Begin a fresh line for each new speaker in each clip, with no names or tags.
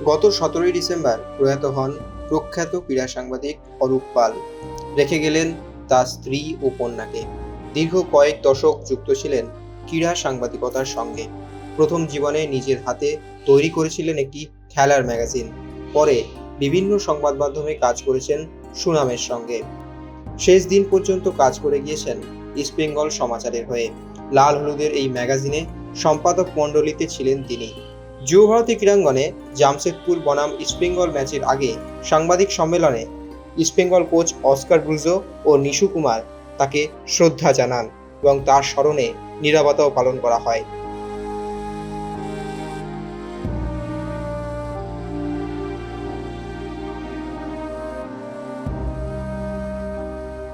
গত 17ই ডিসেম্বর প্রয়াত হন প্রখ্যাত ক্রীড়া সাংবাদিক অরূপ পাল। রেখে গেলেন তার স্ত্রী ও কন্যাকে। দীর্ঘ কয়েক দশক যুক্ত ছিলেন ক্রীড়া সাংবাদিকতার সঙ্গে। প্রথম জীবনে নিজের হাতে তৈরি করেছিলেন একটি খেলার ম্যাগাজিন। পরে বিভিন্ন সংবাদ মাধ্যমে কাজ করেছেন সুনামের সঙ্গে। শেষ দিন পর্যন্ত কাজ করে গিয়েছেন ইস্টবেঙ্গল সমাচারের হয়ে। লাল হলুদের এই ম্যাগাজিনে সম্পাদক মণ্ডলীতে ছিলেন তিনি। যুবভারতী ক্রীড়াঙ্গনে জামশেদপুর বনাম ইস্টবেঙ্গল ম্যাচের আগে সাংবাদিক সম্মেলনে ইস্টবেঙ্গল কোচ অস্কার ব্রুজো ও নিশু কুমার তাকে শ্রদ্ধা জানান এবং তার স্মরণে নীরবতাও পালন করা হয়।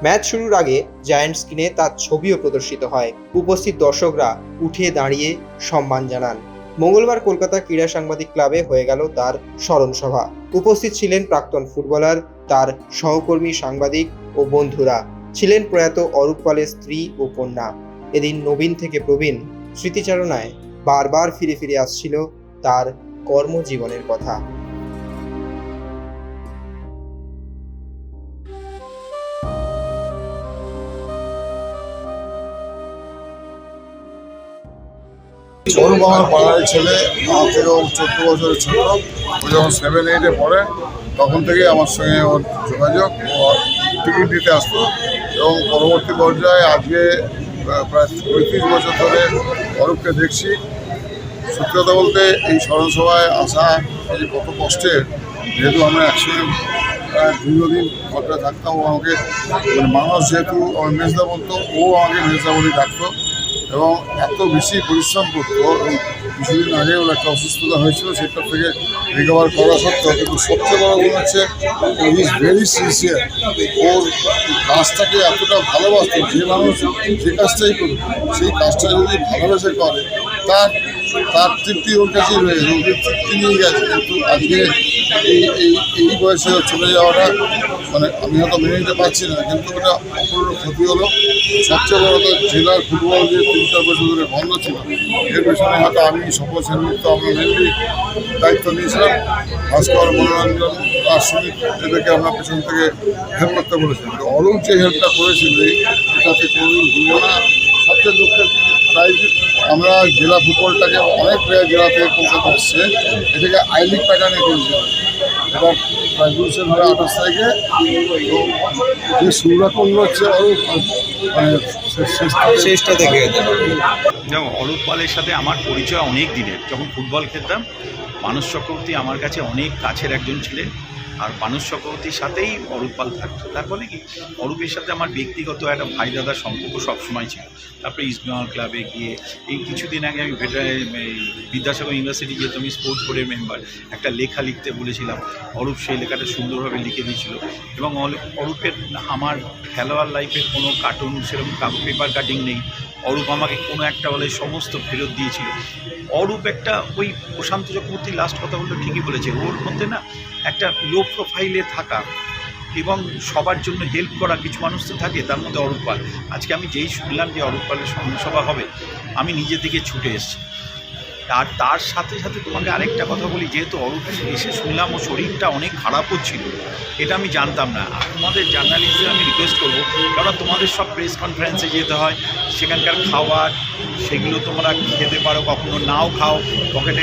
ম্যাচ শুরুর আগে জায়ান্ট স্ক্রিনে তার ছবিও প্রদর্শিত হয়। উপস্থিত দর্শকরা উঠে দাঁড়িয়ে সম্মান জানান। মঙ্গলবার কলকাতা ক্রীড়া সাংবাদিক ক্লাবে হয়ে গেল তার স্মরণ সভা। উপস্থিত ছিলেন প্রাক্তন ফুটবলার, তার সহকর্মী সাংবাদিক ও বন্ধুরা। ছিলেন প্রয়াত অরূপ পালের স্ত্রী ও কন্যা। এদিন নবীন থেকে প্রবীণ স্মৃতিচারণায় বারবার ফিরে ফিরে আসছিল তার কর্মজীবনের কথা।
অরূপ আমার পাড়ার ছেলে, আমার থেকেও 14 বছরের ছোট। ও যখন 7-8-এ পড়ে তখন থেকেই আমার সঙ্গে ওর যোগাযোগ। ও টিকিট দিতে আসতো এবং পরবর্তী পর্যায়ে আজকে প্রায় 35 বছর ধরে অরূপকে দেখছি। সত্যি কথা বলতে এই স্মরণসভায় আসা এই কত কষ্টের, যেহেতু আমরা একসঙ্গে দীর্ঘদিন ঘরটা থাকতাম। ও আমাকে মানুষ যেহেতু আমার মেজদা বলতো, ও আমাকে মেজদা বলে ডাকতো এবং এত বেশি পরিশ্রম করতো। কিছুদিন আগে ওর একটা অসুস্থতা হয়েছিল, সেটা থেকে রিকভার করা সত্ত্বেও কিন্তু সবচেয়ে বড় মনে হচ্ছে হি ইজ ভেরি সিনসিয়ার। ওর কাজটাকে এতটা ভালোবাসতো, যে মানুষ যে কাজটাই করুক সেই কাজটা যদি ভালোবেসে করে তার তৃপ্তি ওর কাছেই রয়েছে, ওদের তৃপ্তি নিয়ে গেছে। কিন্তু আজকে এই বয়সে চলে যাওয়াটা আমি হয়তো মেনে নিতে পারছি না, কিন্তু ওটা অপূর্ণ ক্ষতি হলো। সবচেয়ে বড় কথা, জেলার ফুটবল যে 3-4 বছর ধরে বন্ধ ছিল, এর পেছনে হয়তো আমি সকল শ্রেণীতে আমরা মেনলি দায়িত্ব নিয়েছিলাম। ভাস্কর, মনোরঞ্জন আর সুমিত, এদেরকে আমরা পেছন থেকে হেল্প করতে বলেছিলাম। কিন্তু অরূপ যে হেল্পটা করেছিল এটাতে কোনোদিন ভুলব না। সবচেয়ে দুঃখের প্রাইজ, আমরা জেলা ফুটবলটাকে অনেক প্লেয়ার জেলা থেকে কলকাতা এসছে, এটাকে আই লিগ প্যাটার্নে করেছিলাম। এবার প্রায় 28 তারিখে যে শুরুটা করলো হচ্ছে অরূপ,
শেষটা থেকে
যেমন অরূপ পালের সাথে আমার পরিচয় অনেক দিনের। যখন ফুটবল খেলতাম, মানস চক্রবর্তী আমার কাছে অনেক কাছের একজন ছিলেন, আর মানস চক্রবর্তীর সাথেই অরূপ পাল থাকতো। তার ফলে কি অরূপের সাথে আমার ব্যক্তিগত একটা ভাই দাদার সম্পর্ক সবসময় ছিল। তারপরে ইস্টবেঙ্গল ক্লাবে গিয়ে এই কিছুদিন আগে আমি বিদ্যাসাগর ইউনিভার্সিটি যেহেতু আমি স্পোর্টস বোর্ডের মেম্বার, একটা লেখা লিখতে বলেছিলাম। অরূপ সেই লেখাটা সুন্দরভাবে লিখে দিয়েছিল এবং অরূপের আমার খেলোয়াড় লাইফের কোনো কার্টুন সেরকম পেপার কাটিং নেই। অরূপ আমাকে কোনো একটা বলে সমস্ত ফেরত দিয়েছিল। অরূপ একটা ওই প্রশান্ত চক্রবর্তী লাস্ট কথা বলতে ঠিকই বলেছে, ওর মধ্যে না একটা লো প্রোফাইলে থাকা এবং সবার জন্য হেল্প করা কিছু মানুষ তো থাকে, তার মধ্যে অরূপ পাল। আজকে আমি যেই শুনলাম যে অরূপ পালের সভা হবে, আমি নিজে থেকে ছুটে এসেছি। আর তার সাথে সাথে তোমাকে আরেকটা কথা বলি, যেহেতু অরূপ এসে শুনলাম ও শরীরটা অনেক খারাপও ছিল, এটা আমি জানতাম না। আর তোমাদের জার্নালিস্টদের আমি রিকোয়েস্ট করবো, কারণ তোমাদের সব প্রেস কনফারেন্সে যেতে হয়, সেখানকার খাবার সেগুলো তোমরা খেতে পারো, কখনো নাও খাও, পকেটে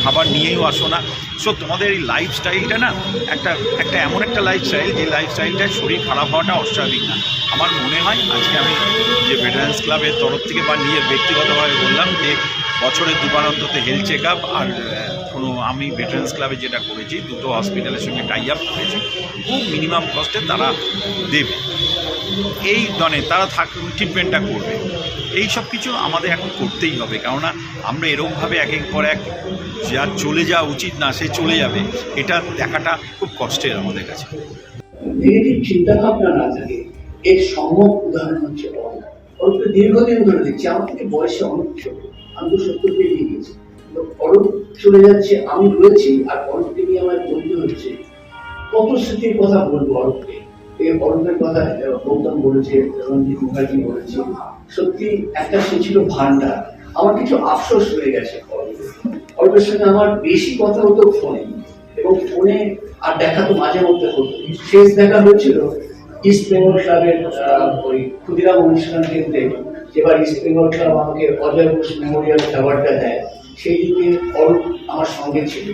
খাবার নিয়েও আসো না। সো তোমাদের এই লাইফস্টাইলটা না একটা এমন একটা লাইফস্টাইল, যে লাইফস্টাইলটায় শরীর খারাপ হওয়াটা অস্বাভাবিক না। আমার মনে হয় আজকে আমি যে ভেটারেন্স ক্লাবের তরফ থেকে বা নিজের ব্যক্তিগতভাবে বললাম যে বছরে 2বার অন্তত হেলথ চেক আপ, আর আমি ভেটারেন্স ক্লাবে যেটা করেছি, 2টো হসপিটালের সঙ্গে টাই আপ করেছি, খুব মিনিমাম কস্টে তারা দেবে, এই তারা ট্রিটমেন্টটা করবে। এই সব কিছু আমাদের এখন করতেই হবে, কেননা আমরা এরকমভাবে একের পর এক যা চলে যাওয়া উচিত না, সে চলে যাবে, এটা দেখাটা খুব কষ্টের আমাদের কাছে।
নেগেটিভ চিন্তা ভাবনা না থাকে, এর সম্ভব উদাহরণ হচ্ছে অরূপ। দীর্ঘদিন ধরে দেখছি, আমার থেকে বয়সে অনেক ছোট, আমি তো 70 পেরিয়ে গেছি। অরূপ চলে যাচ্ছে, আমি রয়েছি, আর অরূপকে নিয়ে আমার বন্ধু হচ্ছে। কত স্মৃতির কথা বলবো অরূপকে। এই অরূপের কথা গৌতম বলেছে, রঞ্জিত মুখার্জি বলেছে, সত্যি একটা সে ছিল ভান্ডার। আমার কিছু আফসোস হয়ে গেছে অরূপের সঙ্গে আমার বেশি কথা হতো ফোনে, এবং ফোনে আর দেখা তো মাঝে মধ্যে হতো। শেষ দেখা হয়েছিল ইস্ট বেঙ্গল ক্লাবের ওই ক্ষুদিরাম অনুষ্ঠান কেন্দ্রে, যেবার ইস্ট বেঙ্গল ক্লাব আমাকে অজয় ঘোষ মেমোরিয়াল অ্যাওয়ার্ডটা দেয়, সেই দিকে অরূপ আমার সঙ্গে ছিল,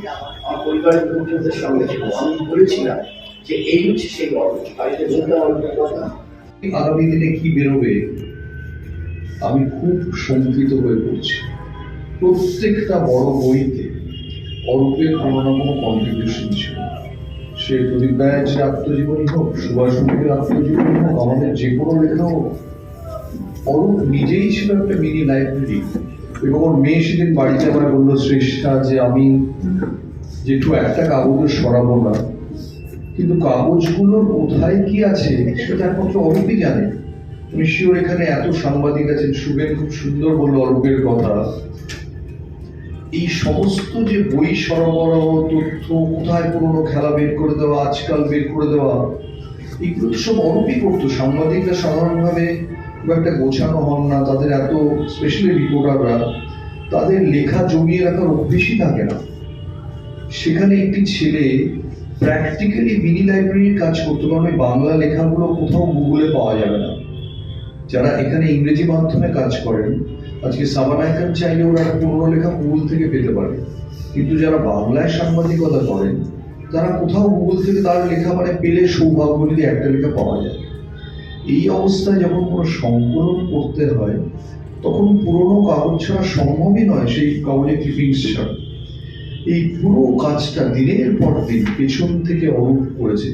আমার পরিবারের লোকজনদের সঙ্গে ছিল। আমি বলেছিলাম যে এই হচ্ছে সেই অরূপ, বাড়িতে বলতাম অরূপের কথা।
আগামী দিনে কি বেরোবে আমি খুব শঙ্কিত হয়ে পড়ছি। প্রত্যেকটা বড় বইতে অরূপের কোনো না কোনো কন্ট্রিবিউশন ছিল। সে প্রদীপ ব্যানার্জির আত্মজীবনী হোক, সুভাষ মুখের আত্মজীবনী হোক, আমাদের যে কোনো লেখা হোক, অরূপ নিজেই ছিল একটা মিনি লাইব্রেরি। এবং ওর মেয়ে সেদিন বাড়িতে আমায় বললো, শ্রেষ্ঠা, যে আমি যেটু একটা কাগজও সরাবো না, কিন্তু কাগজগুলোর কোথায় কি আছে সেটা একমাত্র অরূপই জানে। তুমি শিওর এখানে এত সাংবাদিক আছেন, শুভেন খুব সুন্দর বললো অরূপের কথা। এই সমস্ত যে বই সরবরাহ, তথ্য, কোথায় পুরোনো খেলা বের করে দেওয়া, আজকাল বের করে দেওয়া, এগুলো তো সব অরূপই করতো। সাংবাদিকরা সাধারণভাবে খুব একটা গোছানো হন না, তাদের এত স্পেশালি রিপোর্টাররা, তাদের লেখা জমিয়ে রাখার অভ্যেসই থাকে না। সেখানে একটি ছেলে প্র্যাকটিক্যালি মিনি লাইব্রেরির কাজ করতো, কারণ ওই বাংলা লেখাগুলো কোথাও গুগলে পাওয়া যাবে না। যারা এখানে ইংরেজি মাধ্যমে কাজ করেন, আজকে সাবানায়কান চাইলে ওরা পুরোনো লেখা গুগল থেকে পেতে পারে, কিন্তু যারা বাংলায় সাংবাদিকতা করেন তারা কোথাও গুগল থেকে তার লেখা পেলে সৌভাগ্য যদি একটা লেখা পাওয়া যায়। এই অবস্থায় যখন কোনো সংকলন করতে হয়, তখন পুরোনো কাগজ ছাড়া সম্ভবই নয়, সেই কাগজে ক্লিপিংস ছাড়া। এই পুরো কাজটা দিনের পর দিন পেছন থেকে অরূপ করেছে।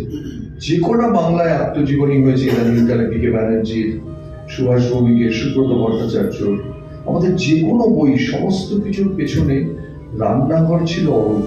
যে কোনো বাংলায় আত্মজীবনী হয়েছে ইদানিংকালে, পি কে ব্যানার্জির, সুভাষ ভৌমিকের, সুব্রত ভট্টাচার্য, আমাদের যে কোনো বই, সমস্ত কিছুর পেছনে রান্নাঘর ছিল অরূপ।